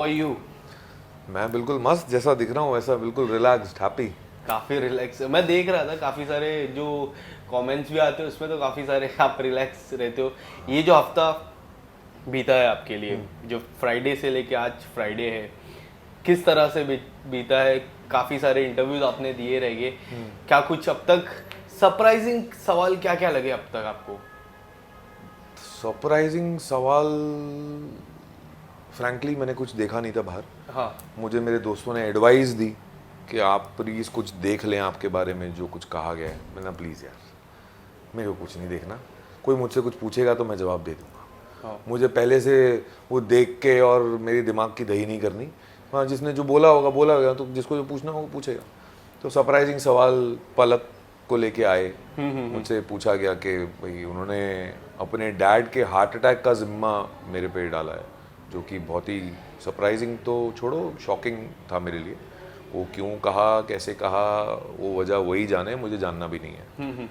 How are you? मैं बिल्कुल मस्त जैसा दिख रहा हूँ वैसा बिल्कुल रिलैक्स्ड हैप्पी। काफ़ी रिलैक्स मैं देख रहा था, काफ़ी सारे जो कमेंट्स भी आते हैं उसमें तो काफ़ी सारे आप रिलैक्स रहते हो। ये जो हफ्ता बीता है आपके लिए, जो फ्राइडे से लेके आज फ्राइडे है, किस तरह से बीता है? काफ़ी सारे इंटरव्यूज आपने दिए रहेंगे, क्या कुछ अब तक सरप्राइजिंग सवाल क्या क्या लगे अब तक आपको? सरप्राइजिंग सवाल फ्रैंकली मैंने कुछ देखा नहीं था बाहर। हाँ, मुझे मेरे दोस्तों ने एडवाइस दी कि आप प्लीज़ कुछ देख लें आपके बारे में जो कुछ कहा गया है। मैंने प्लीज़ यार मेरे को कुछ नहीं देखना, कोई मुझसे कुछ पूछेगा तो मैं जवाब दे दूंगा। हाँ। मुझे पहले से वो देख के और मेरे दिमाग की दही नहीं करनी। हाँ, जिसने जो बोला होगा तो जिसको जो पूछना होगा पूछेगा। तो सरप्राइजिंग सवाल पलक को लेके आए। मुझसे पूछा गया कि भाई उन्होंने अपने डैड के हार्ट अटैक का जिम्मा मेरे पे डाला है, जो कि बहुत ही सरप्राइजिंग तो छोड़ो शॉकिंग था मेरे लिए। वो क्यों कहा, कैसे कहा, वो वजह वही जाने, मुझे जानना भी नहीं है।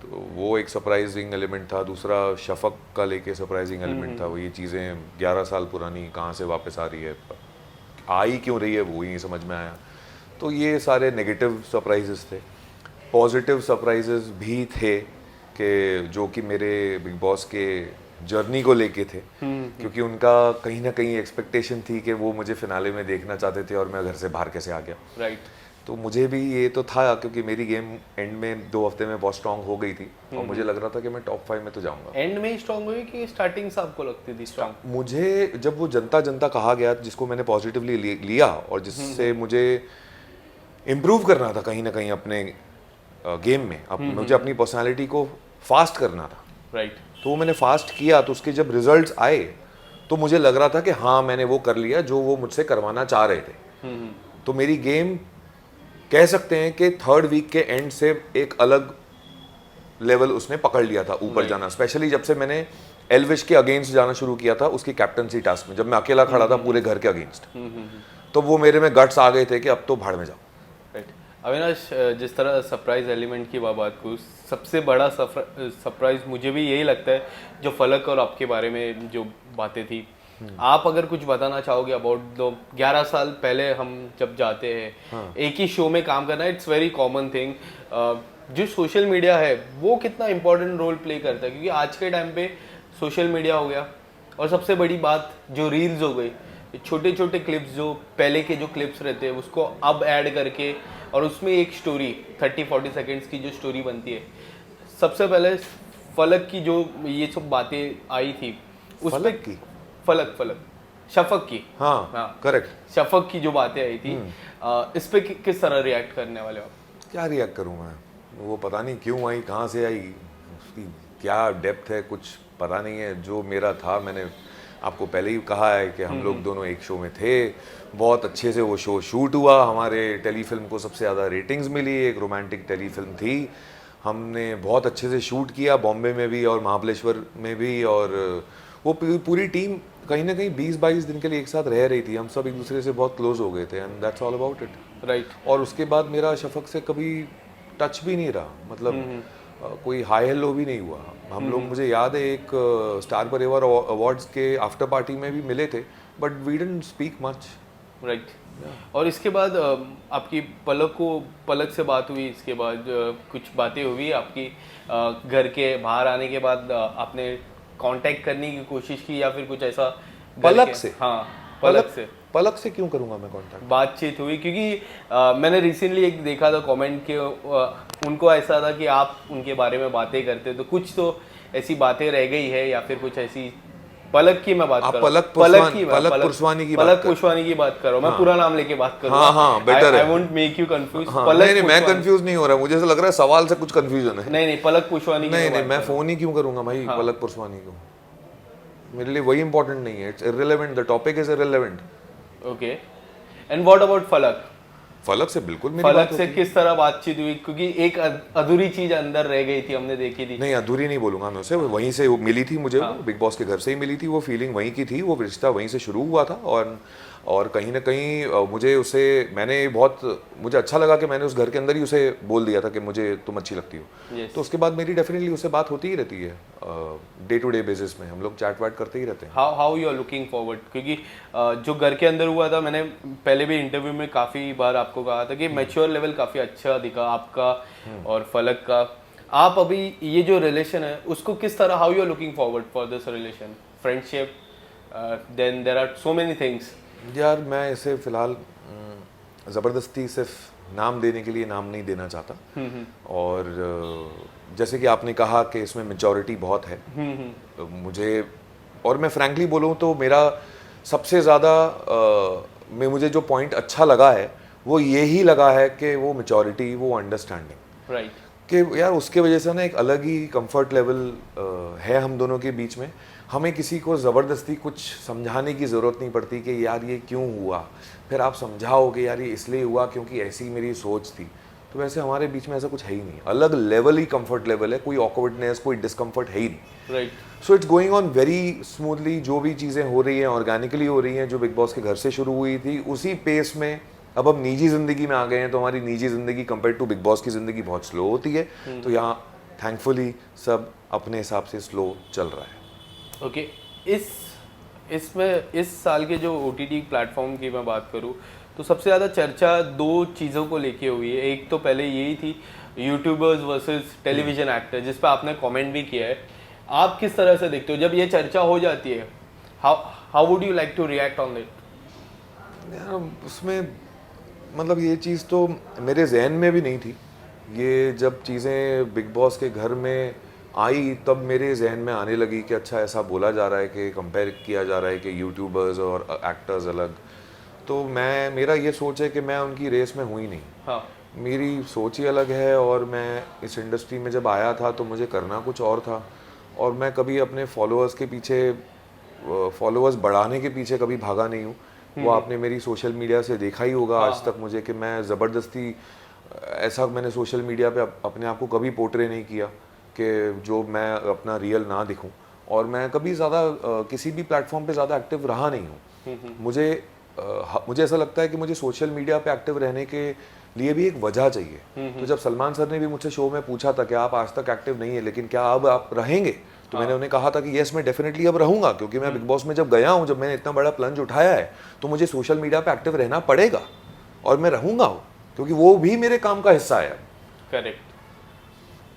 तो वो एक सरप्राइजिंग एलिमेंट था। दूसरा शफक का लेके सरप्राइजिंग एलिमेंट था। वो ये चीज़ें 11 साल पुरानी कहाँ से वापस आ रही है, आई क्यों रही है, वो ही समझ में आया। तो ये सारे नेगेटिव सरप्राइजेस थे। पॉजिटिव सरप्राइजेस भी थे कि जो कि मेरे बिग बॉस के जर्नी को लेके थे, क्योंकि उनका कहीं ना कहीं एक्सपेक्टेशन थी कि वो मुझे फिनाले में देखना चाहते थे और मैं घर से बाहर कैसे आ गया। राइट। तो मुझे भी ये तो था, क्योंकि मेरी गेम एंड में 2 हफ्ते में बहुत स्ट्रांग हो गई थी और मुझे लग रहा था कि मैं टॉप 5 में तो जाऊंगा। एंड में ही स्ट्रांग हुई कि स्टार्टिंग से आपको लगती थी स्ट्रांग? मुझे जब वो जनता जनता कहा गया, जिसको मैंने पॉजिटिवली लिया और जिससे मुझे इम्प्रूव करना था कहीं ना कहीं अपने गेम में, मुझे अपनी पर्सनालिटी को फास्ट करना था। राइट। तो वो मैंने फास्ट किया, तो उसके जब रिजल्ट्स आए तो मुझे लग रहा था कि हाँ मैंने वो कर लिया जो वो मुझसे करवाना चाह रहे थे। तो मेरी गेम कह सकते हैं कि 3rd वीक के एंड से एक अलग लेवल उसने पकड़ लिया था ऊपर जाना। स्पेशली जब से मैंने एल्विश के अगेंस्ट जाना शुरू किया था उसकी कैप्टनसी टास्क में, जब मैं अकेला खड़ा था पूरे घर के अगेंस्ट, तो वो मेरे में गट्स आ गए थे कि अब तो भाड़ में जाओ। राइट। अविनाश, जिस तरह सरप्राइज एलिमेंट की बात करूँ, सबसे बड़ा सरप्राइज मुझे भी यही लगता है जो फलक और आपके बारे में जो बातें थी। आप अगर कुछ बताना चाहोगे अबाउट दो 11 साल पहले हम जब जाते हैं एक ही शो में काम करना, इट्स वेरी कॉमन थिंग। जो सोशल मीडिया है वो कितना इंपॉर्टेंट रोल प्ले करता है, क्योंकि आज के टाइम पे सोशल मीडिया हो गया और सबसे बड़ी बात जो रील्स हो गई, छोटे छोटे क्लिप्स जो पहले के जो क्लिप्स रहते हैं उसको अब ऐड करके और उसमें एक स्टोरी 30-40 सेकेंड्स की जो स्टोरी बनती है। सबसे पहले फलक की जो ये सब बातें आई थी उस फलक की फलक शफक की, हाँ करेक्ट, शफक की जो बातें आई थी, इस पे किस तरह रिएक्ट करने वाले हो? क्या रिएक्ट करूँ मैं, वो पता नहीं क्यों आई, कहाँ से आई, उसकी क्या डेप्थ है कुछ पता नहीं है। जो मेरा था, मैंने आपको पहले ही कहा है कि हम लोग दोनों एक शो में थे, बहुत अच्छे से वो शो शूट हुआ, हमारे टेलीफिल्म को सबसे ज़्यादा रेटिंग्स मिली, एक रोमांटिक टेलीफिल्म थी, हमने बहुत अच्छे से शूट किया बॉम्बे में भी और महाबलेश्वर में भी। और वो पूरी टीम कहीं ना कहीं 20-22 दिन के लिए एक साथ रह रही थी, हम सब एक दूसरे से बहुत क्लोज हो गए थे, and that's all about it. Right. और उसके बाद मेरा शफक से कभी टच भी नहीं रहा, मतलब कोई हाई हेलो भी नहीं हुआ। हम लोग, मुझे याद है एक स्टार परिवार अवार्ड्स के आफ्टर पार्टी में भी मिले थे, but we didn't speak much. Right. और इसके बाद आपकी पलक से बात हुई, इसके बाद कुछ बातें हुई आपकी घर के बाहर आने के बाद, आपने कांटेक्ट करने की कोशिश की या फिर कुछ ऐसा पलक से? हाँ, पलक से क्यों करूंगा मैं कांटेक्ट? बातचीत हुई? क्योंकि मैंने रिसेंटली एक देखा था कमेंट के, उनको ऐसा था कि आप उनके बारे में बातें करते, तो कुछ तो ऐसी बातें रह गई है या फिर कुछ ऐसी। पलक की मैं बात कर रहा हूँ, पलक पुरस्वानी की बात कर रहा हूँ मैं, पूरा नाम लेके बात कर रहा हूँ। हाँ, बेटर है। I won't make you confuse. नहीं, मैं कंफ्यूज नहीं हो रहा, मुझे ऐसा लग रहा है सवाल से कुछ कंफ्यूजन है। नहीं, पलक पुरस्वानी की नहीं, मैं फोन ही क्यों करूंगा भाई पलक पुरस्वानी को, मेरे लिए वही इंपॉर्टेंट नहीं है, it's irrelevant, the topic is irrelevant. Okay, and what about फलक? फलक से बिल्कुल मेरी फलक बात से किस तरह बातचीत हुई? क्योंकि एक अधूरी चीज अंदर रह गई थी, हमने देखी थी। नहीं, अधूरी नहीं बोलूंगा मैं उसे, वहीं से मिली थी मुझे, बिग बॉस के घर से ही मिली थी, वो फीलिंग वहीं की थी, वो रिश्ता वहीं से शुरू हुआ था। और और कहीं ना कहीं मुझे अच्छा लगा कि मैंने उस घर के अंदर ही उसे बोल दिया था कि मुझे तुम अच्छी लगती हो। Yes. तो उसके बाद मेरी डेफिनेटली उससे बात होती ही रहती है, डे टू डे बेसिस में हम लोग चैट वैट करते ही रहते हैं। How you are looking forward, क्योंकि जो घर के अंदर हुआ था, मैंने पहले भी इंटरव्यू में काफ़ी बार आपको कहा था कि मैच्योर लेवल काफ़ी अच्छा दिखा आपका और फलक का। आप अभी ये जो रिलेशन है उसको किस तरह, how you are looking forward for this relation, friendship, then there are so many things. यार मैं इसे फिलहाल ज़बरदस्ती सिर्फ नाम देने के लिए नाम नहीं देना चाहता, और जैसे कि आपने कहा कि इसमें मेजॉरिटी बहुत है मुझे, और मैं फ्रैंकली बोलूँ तो मेरा सबसे ज़्यादा मुझे जो पॉइंट अच्छा लगा है वो यही लगा है कि वो मेजॉरिटी, वो अंडरस्टैंडिंग, राइट, कि यार उसके वजह से ना एक अलग ही कंफर्ट लेवल है हम दोनों के बीच में। हमें किसी को ज़बरदस्ती कुछ समझाने की ज़रूरत नहीं पड़ती कि यार ये क्यों हुआ, फिर आप समझाओगे यार ये इसलिए हुआ क्योंकि ऐसी मेरी सोच थी। तो वैसे हमारे बीच में ऐसा कुछ है ही नहीं, अलग लेवल ही कंफर्ट लेवल है, कोई ऑकवर्डनेस, कोई डिस्कम्फर्ट है ही नहीं। Right, so it's going on very smoothly. जो भी चीज़ें हो रही हैं ऑर्गेनिकली हो रही हैं, जो बिग बॉस के घर से शुरू हुई थी उसी पेस में अब हम निजी ज़िंदगी में आ गए हैं। तो हमारी निजी ज़िंदगी कंपेयर टू बिग बॉस की ज़िंदगी बहुत स्लो होती है, तो यहाँ थैंकफुली सब अपने हिसाब से स्लो चल रहा है। ओके। इस साल के जो OTT प्लेटफॉर्म की मैं बात करूँ तो सबसे ज़्यादा चर्चा दो चीज़ों को लेके हुई है। एक तो पहले यही थी यूट्यूबर्स वर्सेस टेलीविजन एक्टर, जिस पर आपने कमेंट भी किया है। आप किस तरह से देखते हो जब ये चर्चा हो जाती है? How would you like to react on it? यार उसमें मतलब ये चीज़ तो मेरे जहन में भी नहीं थी। ये जब चीज़ें बिग बॉस के घर में आई तब मेरे जहन में आने लगी कि अच्छा ऐसा बोला जा रहा है कि कंपेयर किया जा रहा है कि यूट्यूबर्स और एक्टर्स अलग। तो मेरा ये सोच है कि मैं उनकी रेस में हूँ ही नहीं। हाँ, मेरी सोच ही अलग है, और मैं इस इंडस्ट्री में जब आया था तो मुझे करना कुछ और था, और मैं कभी अपने फॉलोअर्स के पीछे, फॉलोअर्स बढ़ाने के पीछे कभी भागा नहीं हूँ। वो आपने मेरी सोशल मीडिया से देखा ही होगा आज तक मुझे कि मैं ज़बरदस्ती ऐसा मैंने सोशल मीडिया पे अपने आप को कभी पोर्ट्रे नहीं किया कि जो मैं अपना रियल ना दिखूं, और मैं कभी ज़्यादा किसी भी प्लेटफॉर्म पे ज़्यादा एक्टिव रहा नहीं हूँ। मुझे ऐसा लगता है कि मुझे सोशल मीडिया पे एक्टिव रहने के लिए भी एक वजह चाहिए। तो जब सलमान सर ने भी मुझसे शो में पूछा था कि आप आज तक एक्टिव नहीं है लेकिन क्या अब आप रहेंगे, तो मैंने उन्हें कहा था कि यस मैं डेफिनेटली अब रहूंगा, क्योंकि मैं बिग बॉस में जब गया हूँ, जब मैंने इतना बड़ा प्लंज उठाया है तो मुझे सोशल मीडिया पे एक्टिव रहना पड़ेगा, और मैं रहूंगा, क्योंकि वो भी मेरे काम का हिस्सा है। करेक्ट।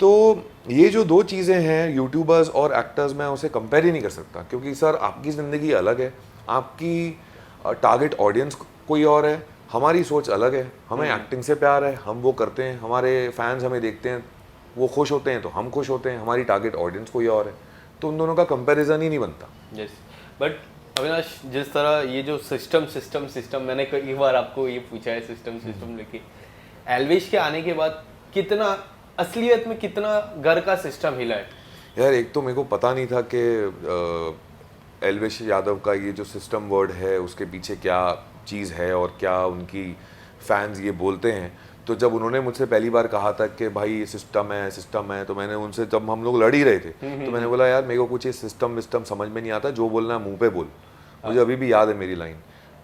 तो ये जो दो चीज़ें हैं यूट्यूबर्स और एक्टर्स, मैं उसे कंपेयर ही नहीं कर सकता, क्योंकि सर आपकी ज़िंदगी अलग है, आपकी टारगेट ऑडियंस कोई और है, हमारी सोच अलग है। हमें एक्टिंग से प्यार है, हम वो करते हैं, हमारे फैंस हमें देखते हैं, वो खुश होते हैं तो हम खुश होते हैं, हमारी टारगेट ऑडियंस कोई और है, तो उन दोनों का कंपैरिजन ही नहीं बनता। यस, बट अविनाश, जिस तरह ये जो सिस्टम मैंने कई बार आपको ये पूछा है, सिस्टम लेके एल्विश के आने के बाद कितना असलियत में कितना घर का सिस्टम हिला है? यार एक तो मेरे को पता नहीं था कि एल्विश यादव का ये जो सिस्टम वर्ड है उसके पीछे क्या चीज़ है और क्या उनकी फैंस ये बोलते हैं। तो जब उन्होंने मुझसे पहली बार कहा था कि भाई ये सिस्टम है, तो मैंने उनसे, जब हम लोग लड़ ही रहे थे, तो मैंने बोला यार मेरे को कुछ ये सिस्टम समझ में नहीं आता, जो बोलना मुंह पे बोल। मुझे अभी भी याद है मेरी लाइन।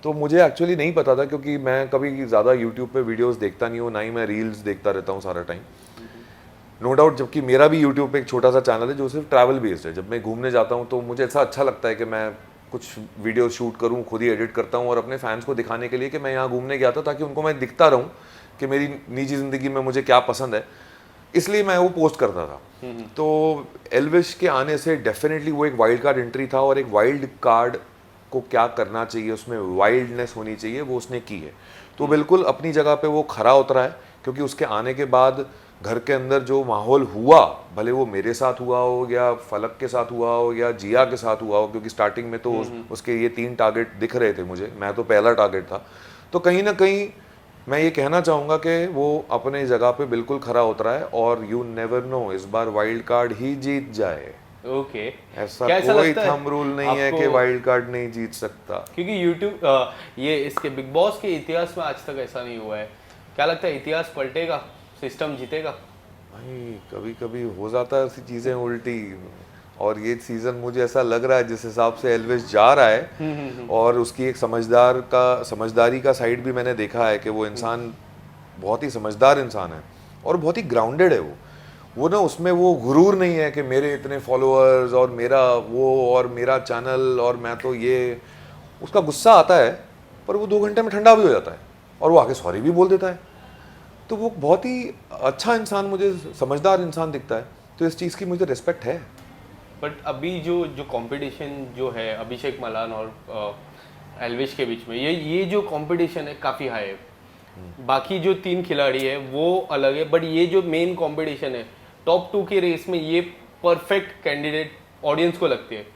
तो मुझे एक्चुअली नहीं पता था, क्योंकि मैं कभी ज़्यादा यूट्यूब पे वीडियोस देखता नहीं हूँ, ना ही मैं रील्स देखता रहता हूँ सारा टाइम, नो डाउट। जबकि मेरा भी यूट्यूब पे एक छोटा सा चैनल है जो सिर्फ ट्रैवल बेस्ड है। जब मैं घूमने जाता हूँ तो मुझे ऐसा अच्छा लगता है कि मैं कुछ वीडियो शूट करूँ, खुद ही एडिट करता हूँ, और अपने फैंस को दिखाने के लिए कि मैं यहाँ घूमने गया था, ताकि उनको मैं दिखता रहूँ कि मेरी निजी ज़िंदगी में मुझे क्या पसंद है, इसलिए मैं वो पोस्ट करता था। तो एल्विश के आने से डेफिनेटली वो एक वाइल्ड कार्ड एंट्री था, और एक वाइल्ड कार्ड को क्या करना चाहिए, उसमें वाइल्डनेस होनी चाहिए, वो उसने की है। तो बिल्कुल अपनी जगह पे वो खरा उतरा है, क्योंकि उसके आने के बाद घर के अंदर जो माहौल हुआ, भले वो मेरे साथ हुआ हो या फलक के साथ हुआ हो या जिया के साथ हुआ हो, क्योंकि स्टार्टिंग में तो उसके ये 3 टारगेट दिख रहे थे मुझे, मैं तो पहला टारगेट था। तो कहीं ना कहीं मैं ये कहना चाहूँगा कि वो अपने जगह पे बिल्कुल खरा उतरा है, और यू नेवर नो, इस बार वाइल्ड कार्ड ही जीत जाए। ओके, ऐसा कोई थंब रूल नहीं है कि वाइल्ड कार्ड नहीं जीत सकता, क्योंकि यूट्यूब ये इसके बिग बॉस के इतिहास में आज तक ऐसा नहीं हुआ है। क्या लगता है इतिहास पलटेगा, सिस्टम जीतेगा? भाई कभी कभी हो जाता है ऐसी चीज़ें उल्टी, और ये सीजन मुझे ऐसा लग रहा है जिस हिसाब से एल्विश जा रहा है और उसकी एक समझदारी का साइड भी मैंने देखा है कि वो इंसान बहुत ही समझदार इंसान है और बहुत ही ग्राउंडेड है वो ना उसमें वो गुरूर नहीं है कि मेरे इतने फॉलोअर्स और मेरा वो और मेरा चैनल और मैं तो ये, उसका गुस्सा आता है पर वो 2 घंटे में ठंडा भी हो जाता है और वो आके सॉरी भी बोल देता है। तो वो बहुत ही अच्छा इंसान, मुझे समझदार इंसान दिखता है, तो इस चीज़ की मुझे रिस्पेक्ट है। बट अभी जो कंपटीशन जो है अभिषेक मलान और एल्विश के बीच में, ये जो कंपटीशन है काफ़ी हाई है। बाकी जो 3 खिलाड़ी है वो अलग है, बट ये जो मेन कंपटीशन है टॉप 2 के रेस में, ये परफेक्ट कैंडिडेट ऑडियंस को लगती है।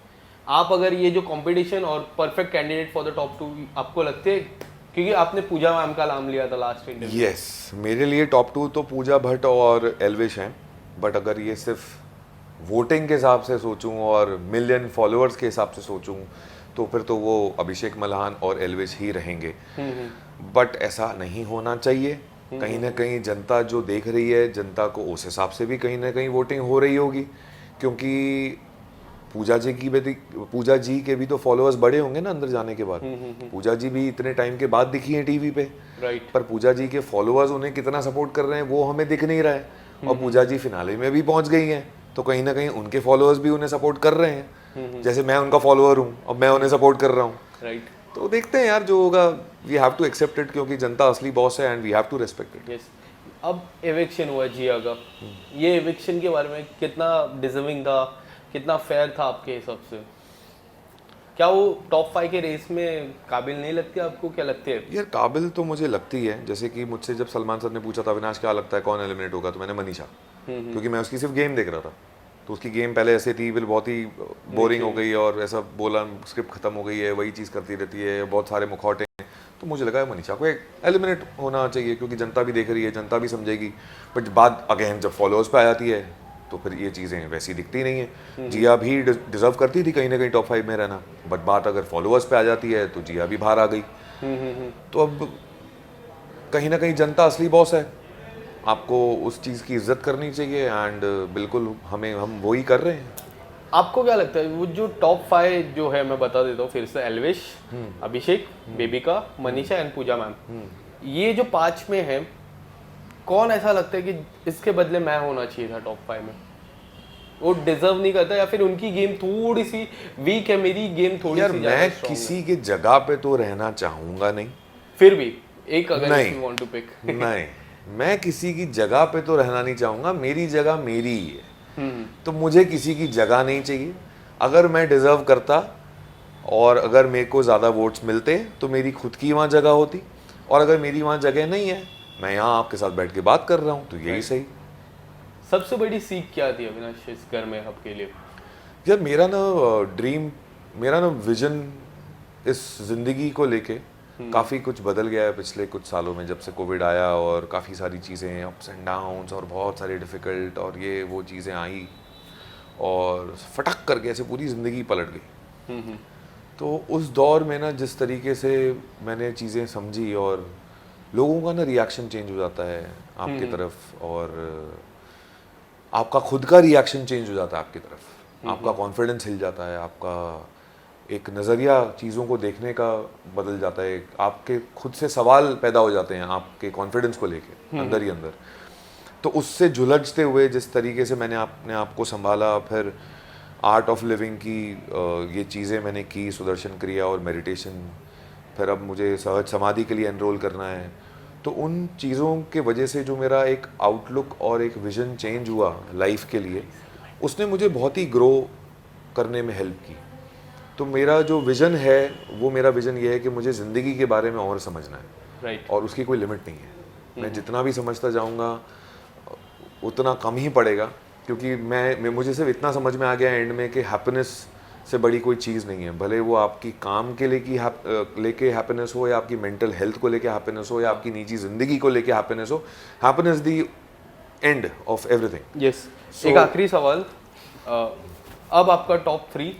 आप अगर ये जो कंपटीशन और perfect candidate for the top 2 आपको लगते हैं, क्योंकि आपने पूजा मैम का नाम लिया था लास्ट इंटरव्यू। यस, मेरे लिए टॉप 2 तो पूजा भट्ट और एल्विश हैं, बट अगर ये सिर्फ वोटिंग के हिसाब से सोचूं और मिलियन फॉलोअर्स के हिसाब से सोचूं तो फिर तो वो अभिषेक मल्हान और एल्विश ही रहेंगे। बट ऐसा नहीं होना चाहिए। कहीं ना कहीं जनता जो देख रही है, जनता को उस हिसाब से भी कहीं ना कहीं वोटिंग हो रही होगी, क्योंकि पूजा जी के भी तो फॉलोअर्स बड़े होंगे ना अंदर जाने के बाद। पूजा जी भी इतने टाइम के बाद दिखी हैं टीवी पे, राइट। पर पूजा जी के फॉलोअर्स उन्हें कितना सपोर्ट कर रहे हैं वो हमें दिख नहीं रहा है। और पूजा जी फिनाले में भी पहुंच गई हैं, तो कहीं ना कहीं उनके फॉलोअर्स भी उन्हें सपोर्ट कर रहे हैं, जैसे मैं उनका फॉलोअर हूँ, अब मैं उन्हें सपोर्ट कर रहा हूँ। राइट। तो देखते हैं यार जो होगा, we have to accept it, क्योंकि जनता असली बॉस है and we have to respect it. Yes. अब एविक्शन हुआ जिया का, ये एविक्शन के बारे में कितना डिजर्विंग था, कितना फेयर था आपके हिसाब से? क्या वो टॉप 5 के रेस में काबिल नहीं लगती आपको, क्या लगती है? यार काबिल तो मुझे लगती है। जैसे कि मुझसे जब सलमान सर ने पूछा था अविनाश क्या लगता है कौन एलिमिनेट होगा, तो मैंने मनीषा, क्योंकि मैं उसकी सिर्फ गेम देख रहा था। तो उसकी गेम पहले ऐसे थी, फिर बहुत ही बोरिंग हो गई और ऐसा बोला स्क्रिप्ट खत्म हो गई है, वही चीज़ करती रहती है, बहुत सारे मुखौटे हैं। तो मुझे लगा मनीषा को एक एलिमिनेट होना चाहिए, क्योंकि जनता भी देख रही है, जनता भी समझेगी। बट बात अगेन जब फॉलोअर्स पे आ जाती है तो फिर ये चीज़ें वैसी दिखती नहीं है। जिया भी डिजर्व करती थी कहीं ना कहीं टॉप 5 में रहना, बट बात अगर फॉलोअर्स पे आ जाती है तो जिया भी बाहर आ गई। तो अब कहीं ना कहीं जनता असली बॉस है, आपको उस चीज़ की इज्जत करनी चाहिए एंड बिल्कुल हम वही कर रहे हैं। आपको क्या लगता है वो जो टॉप 5 जो है, मैं बता देता हूँ फिर से, एल्विश, अभिषेक, बेबिका, मनीषा एंड पूजा मैम, ये जो 5 में है, कौन ऐसा लगता है कि इसके बदले मैं होना चाहिए था टॉप 5 में? वो डिजर्व नहीं करता, या फिर उनकी गेम थोड़ी सी वीक है, मेरी गेम थोड़ी सी ज्यादा मैं strong किसी के जगह पे तो रहना चाहूंगा नहीं। फिर भी एक अगर नहीं, if you want to pick नहीं, मैं किसी की जगह पे तो रहना नहीं चाहूंगा। मेरी जगह मेरी ही है, तो मुझे किसी की जगह नहीं चाहिए। अगर मैं डिजर्व करता और अगर मेरे को ज़्यादा वोट्स मिलते तो मेरी खुद की वहाँ जगह होती, और अगर मेरी वहाँ जगह नहीं है, मैं यहाँ आपके साथ बैठ के बात कर रहा हूँ, तो यही सही। सबसे बड़ी सीख क्या थी अविनाश इस घर में आपके लिए? यार मेरा ना ड्रीम, मेरा ना विजन इस ज़िंदगी को लेके काफ़ी कुछ बदल गया है पिछले कुछ सालों में, जब से कोविड आया और काफ़ी सारी चीज़ें अप्स एंड डाउन्स और बहुत सारी डिफ़िकल्ट और ये वो चीज़ें आई और फटक करके ऐसे पूरी ज़िंदगी पलट गई। तो उस दौर में ना जिस तरीके से मैंने चीज़ें समझी और लोगों का ना रिएक्शन चेंज हो जाता है आपकी तरफ, और आपका खुद का रिएक्शन चेंज हो जाता है आपकी तरफ, आपका कॉन्फिडेंस हिल जाता है, आपका एक नज़रिया चीज़ों को देखने का बदल जाता है, आपके खुद से सवाल पैदा हो जाते हैं आपके कॉन्फिडेंस को लेके अंदर ही अंदर। तो उससे झुलझते हुए जिस तरीके से मैंने अपने आप को संभाला, फिर आर्ट ऑफ लिविंग की ये चीज़ें मैंने की, सुदर्शन क्रिया और मेडिटेशन, फिर अब मुझे सहज समाधि के लिए एनरोल करना है। तो उन चीज़ों के वजह से जो मेरा एक आउटलुक और एक विज़न चेंज हुआ लाइफ के लिए, उसने मुझे बहुत ही ग्रो करने में हेल्प की। तो मेरा जो विज़न है वो मेरा विज़न ये है कि मुझे ज़िंदगी के बारे में और समझना है, राइट। और उसकी कोई लिमिट नहीं है। मैं जितना भी समझता जाऊँगा उतना कम ही पड़ेगा, क्योंकि मुझे सिर्फ इतना समझ में आ गया एंड में कि हैप्पीनेस से बड़ी कोई चीज़ नहीं है। भले वो आपकी काम के लेके हैप्पीनेस हो, या आपकी मेंटल हेल्थ को लेके हैप्पीनेस हो, या आपकी निजी ज़िंदगी को लेके हैप्पीनेस हो, happiness the end of everything. Yes. एक आखिरी सवाल, अब आपका टॉप 3,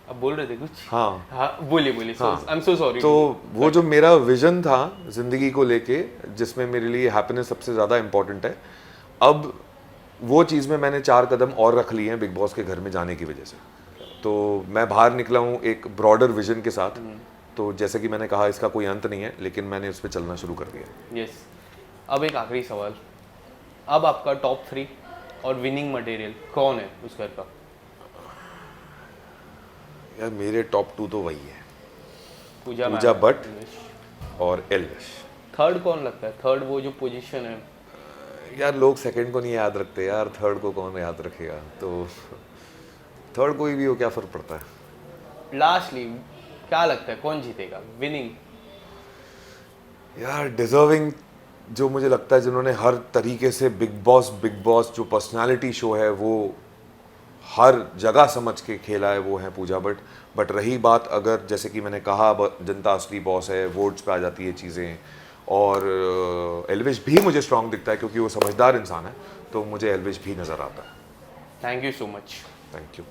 अब बोल रहे थे कुछ? हाँ बोलिए। I am so sorry. तो वो जो मेरा विजन था जिंदगी को लेके, जिसमें मेरे लिए हैप्पीनेस सबसे ज़्यादा इम्पोर्टेंट है, अब वो चीज़ में मैंने 4 कदम और रख लिए हैं बिग बॉस के घर में जाने की वजह से। तो मैं बाहर निकला हूँ एक ब्रॉडर विजन के साथ। तो जैसे कि मैंने कहा इसका कोई अंत नहीं है, लेकिन मैंने उस पर चलना शुरू कर दिया। यस। अब एक आखिरी सवाल, अब आपका टॉप 3 और विनिंग मटेरियल कौन है उस घर का? यार मेरे टॉप 2 तो वही है, पूजा पूजा मैम, भट्ट एल्विश। और एल्विश। थर्ड कौन लगता है? थर्ड वो जो पोजीशन है। यार लोग सेकंड को नहीं याद रखते यार, थर्ड को कौन याद रखेगा? तो थर्ड कोई भी हो, क्या फ़र्क पड़ता है। लास्टली क्या लगता है कौन जीतेगा विनिंग? यार डिजर्विंग जो मुझे लगता है, जिन्होंने हर तरीके से बिग बॉस जो पर्सनालिटी शो है वो हर जगह समझ के खेला है, वो है पूजा भट्ट। बट रही बात, अगर जैसे कि मैंने कहा जनता असली बॉस है, वोट्स पे आ जाती है चीज़ें, और एल्विश भी मुझे स्ट्रांग दिखता है क्योंकि वो समझदार इंसान है, तो मुझे एल्विश भी नज़र आता है। Thank you so much. Thank you.